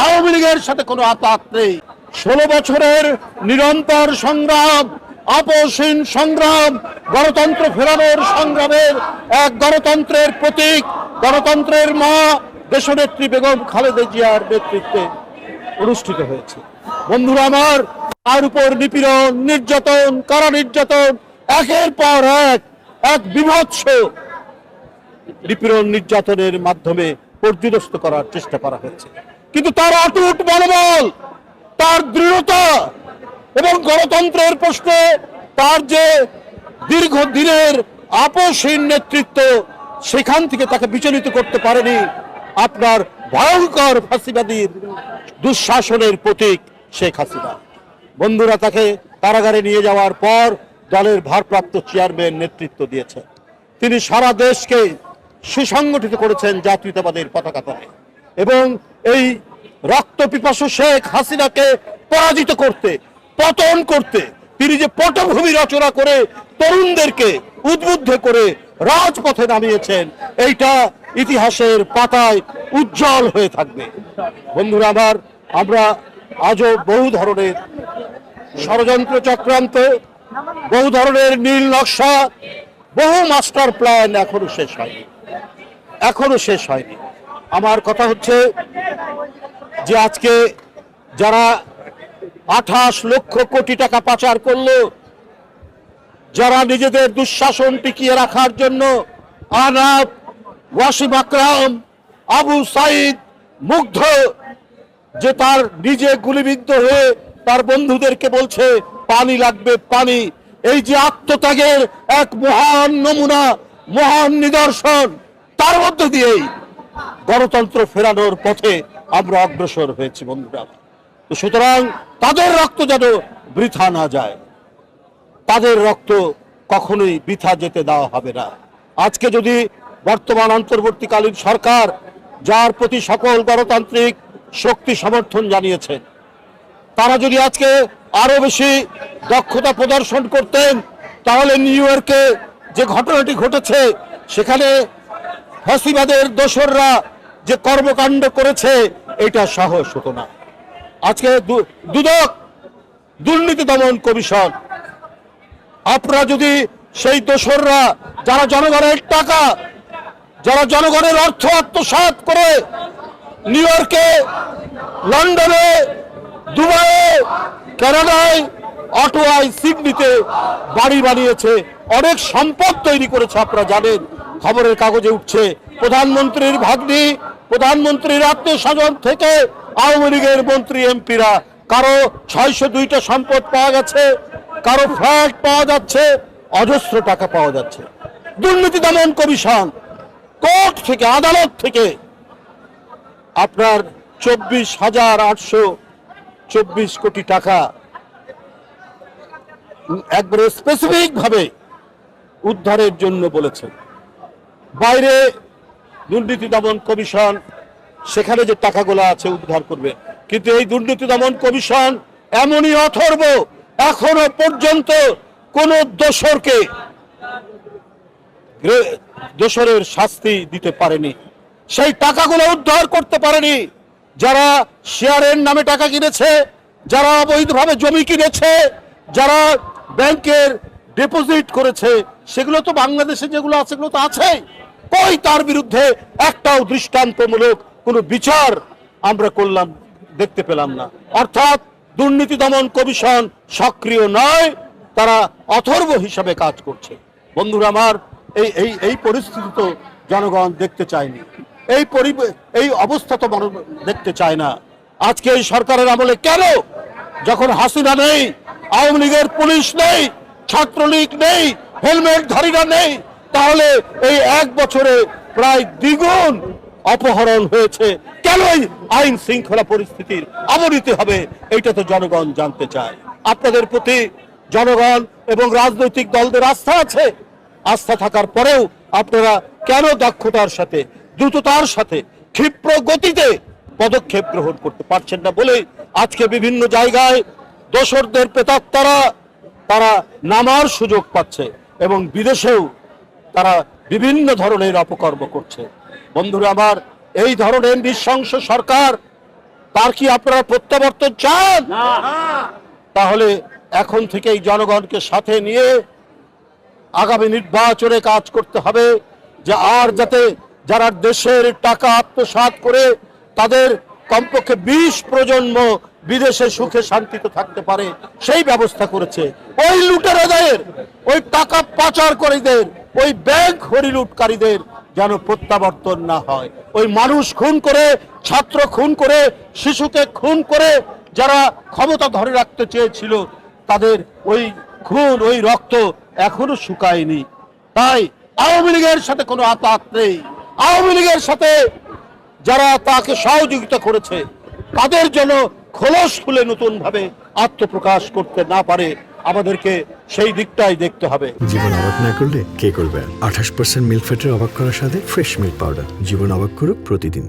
আওয়ামী লীগের সাথে কোনো আপাত নেই। 16 বছরের নিরন্তর সংগ্রাম, আপোষহীন সংগ্রাম, গণতন্ত্র ফেরানোর সংগ্রামের এক গণতন্ত্রের প্রতীক, গণতন্ত্রের মা দেশনেত্রী বেগম খালেদা জিয়ার নেতৃত্বে অনুষ্ঠিত হয়েছে। বন্ধুরা আমার, তার উপর নিপীড়ন, নির্যাতন, কারা নির্যাতন, একের পর এক বিভৎস নিপীড়ন নির্যাতনের মাধ্যমে পর্যুদস্ত করার চেষ্টা করা হয়েছে। কিন্তু তার অটুট মনোবল, তার দৃঢ়তা এবং গণতন্ত্রের প্রশ্নে তার যে দীর্ঘদিনের আপোষহীন নেতৃত্ব, সেখান থেকে তাকে বিচলিত করতে পারেনি আপনার ভয়ঙ্কর ফাঁসিবাদীর দুঃশাসনের প্রতীক শেখ হাসিনা। বন্ধুরা, তাকে কারাগারে নিয়ে যাওয়ার পর দলের ভারপ্রাপ্ত চেয়ারম্যান নেতৃত্ব দিয়েছেন। তিনি সারা দেশকে সুসংগঠিত করেছেন জাতীয়তাবাদের পতাকা তলে, এবং এই রক্তপিপাসু শেখ হাসিনাকে পরাজিত করতে, পতন করতে তিনি যে পটভূমি রচনা করে তরুণদেরকে উদ্বুদ্ধ করে রাজপথে নামিয়েছেন, এইটা ইতিহাসের পাতায় উজ্জ্বল হয়ে থাকবে। বন্ধুরা আমার, আমরা আজও বহু ধরনের ষড়যন্ত্র চক্রান্ত, বহু ধরনের নীল নকশা, বহু মাস্টার প্ল্যান এখনো শেষ হয়নি। আমার কথা হচ্ছে যে আজকে যারা 28 লক্ষ কোটি টাকা পাচার করলো, যারা নিজেদের দুঃশাসন টিকিয়ে রাখার জন্য আনাপ, ওয়াসিম আকরাম, আবু সাইদ, মুগ্ধ, যে তার নিজে গুলিবিদ্ধ হয়ে তার বন্ধুদেরকে বলছে পানি লাগবে পানি, এই যে আত্মত্যাগের এক মহান নমুনা, মহান নিদর্শন, তার মধ্য দিয়েই গণতন্ত্র ফেরানোর পথে আমরা অগ্রসর হয়েছি। বন্ধুরা, তো সুতরাং তাদের রক্ত যেন বৃথা না যায়, তাদের রক্ত কখনোই বৃথা যেতে দেওয়া হবে না। আজকে যদি বর্তমান অন্তর্বর্তীকালীন সরকার, যার প্রতি সকল গণতান্ত্রিক শক্তি সমর্থন জানিয়েছেন, তারা যদি আজকে আরো বেশি দক্ষতা প্রদর্শন করতেন, তাহলে নিউ ইয়র্কে যে ঘটনাটি ঘটেছে, সেখানে ফ্যাসিবাদের দোসররা যে কর্মকাণ্ড করেছে, এটা সাহস হতো না। আজকে দুদক, দুর্নীতি দমন কমিশন, আপনারা যদি সেই দোসররা, যারা জনগণের টাকা, যারা জনগণের অর্থ আত্মসাৎ করে নিউ ইয়র্কে, লন্ডনে, দুবাইয়ে, কানাডায়, অটোয়ায়, সিডনিতে বাড়ি বানিয়েছে, অনেক সম্পদ তৈরি করেছে, আপনারা জানেন, খবরের কাগজে উঠছে। প্রধানমন্ত্রীর ভাগ্নি, প্রধানমন্ত্রীর আত্মীয় স্বজন থেকে আওয়ামী লীগের মন্ত্রী এমপিরা, কারো 602টা সম্পদ পাওয়া গেছে, কারো ফ্ল্যাট পাওয়া যাচ্ছে, অজস্র টাকা পাওয়া যাচ্ছে। দুর্নীতি দমন কমিশন কোর্ট থেকে, আদালত থেকে আপনার 24,824 কোটি টাকা একবারে স্পেসিফিক ভাবে উদ্ধারের জন্য বলেছে। বাইরে দুর্নীতি দমন কমিশন সেখানে যে টাকাগুলো আছে উদ্ধার করবে, কিন্তু এই দুর্নীতি দমন কমিশন এমনই অথর্ব, এখনো পর্যন্ত কোন দোষরের শাস্তি দিতে পারেনি, সেই টাকাগুলো উদ্ধার করতে পারেনি। যারা শেয়ারের নামে টাকা কিনেছে, যারা অবৈধভাবে জমি কিনেছে, যারা ব্যাংকের ডিপোজিট করেছে, সেগুলো তো বাংলাদেশে যেগুলো আছে সেগুলো তো আছেই, কই তার বিরুদ্ধে একটাও দৃষ্টান্তমূলক কোনো বিচার আমরা দেখতে পেলাম না। অর্থাৎ দুর্নীতি দমন কমিশন সক্রিয় নয়, তারা অথর্ব হিসাবে কাজ করছে। বন্ধুরা আমার, এই পরিস্থিতি তো জনগণ দেখতে চায়নি, এই অবস্থা তো মানুষ দেখতে চায় না। আজকে এই সরকারের আমলে কেন, যখন হাসিনা নেই, আওয়ামী লীগের পুলিশ নেই, ছাত্রলীগ নেই, হেলমেটধারীরা নেই, তাহলে এই 1 বছরে প্রায় দ্বিগুণ অপহরণ হয়েছে, কেন আইন শৃঙ্খলা পরিস্থিতির অবনতি হবে, এটা তো জনগণ জানতে চায়। আপনাদের প্রতি জনগণ এবং রাজনৈতিক দলদের আস্থা আছে, আস্থা থাকার পরেও আপনারা কেন দক্ষতার সাথে, দ্রুততার সাথে, ক্ষিপ্র গতিতে পদক্ষেপ গ্রহণ করতে পারছেন না বলে আজকে বিভিন্ন জায়গায় দোসরদের প্রেতাত্মারা তারা নামার সুযোগ পাচ্ছে, এবং বিদেশেও তারা বিভিন্ন ধরনের অপকর্ম করছে। বন্ধুরা আমার, এই ধরনের নৃশংস সরকার তার কি আপনারা প্রত্যাবর্তন চান? তাহলে এখন থেকেই জনগণকে সাথে নিয়ে আগামী নির্বাচনে কাজ করতে হবে, যে আর যাতে যারা দেশের টাকা আত্মসাৎ করে তাদের কমপক্ষে 20 প্রজন্ম বিদেশে সুখে শান্তিতে থাকতে পারে সেই ব্যবস্থা করেছে। ওই লুটেরাদের, ওই টাকা পাচারকারীদের, ওই ব্যাংক হরিলুটকারীদের যেন প্রত্যাবর্তন না হয়। ওই মানুষ খুন করে, ছাত্র খুন করে, শিশুকে খুন করে যারা ক্ষমতা ধরে রাখতে চেয়েছিল, তাদের ওই খুন, ওই রক্ত এখনো শুকায়নি। তাই আওয়ামী লীগের সাথে কোনো আতাত নেই। আওয়ামী লীগের সাথে যারা তাকে সহযোগিতা করেছে তাদের জন্য খোলস খুলে নতুন ভাবে আত্মপ্রকাশ করতে না পারে, আমাদেরকে সেই দিকটাই দেখতে হবে। জীবন অবাক না করলে কে করবে? 28% মিল্ক ফ্যাটের অবাক করার সাথে ফ্রেশ মিল্ক পাউডার। জীবন অবাক করুক প্রতিদিন।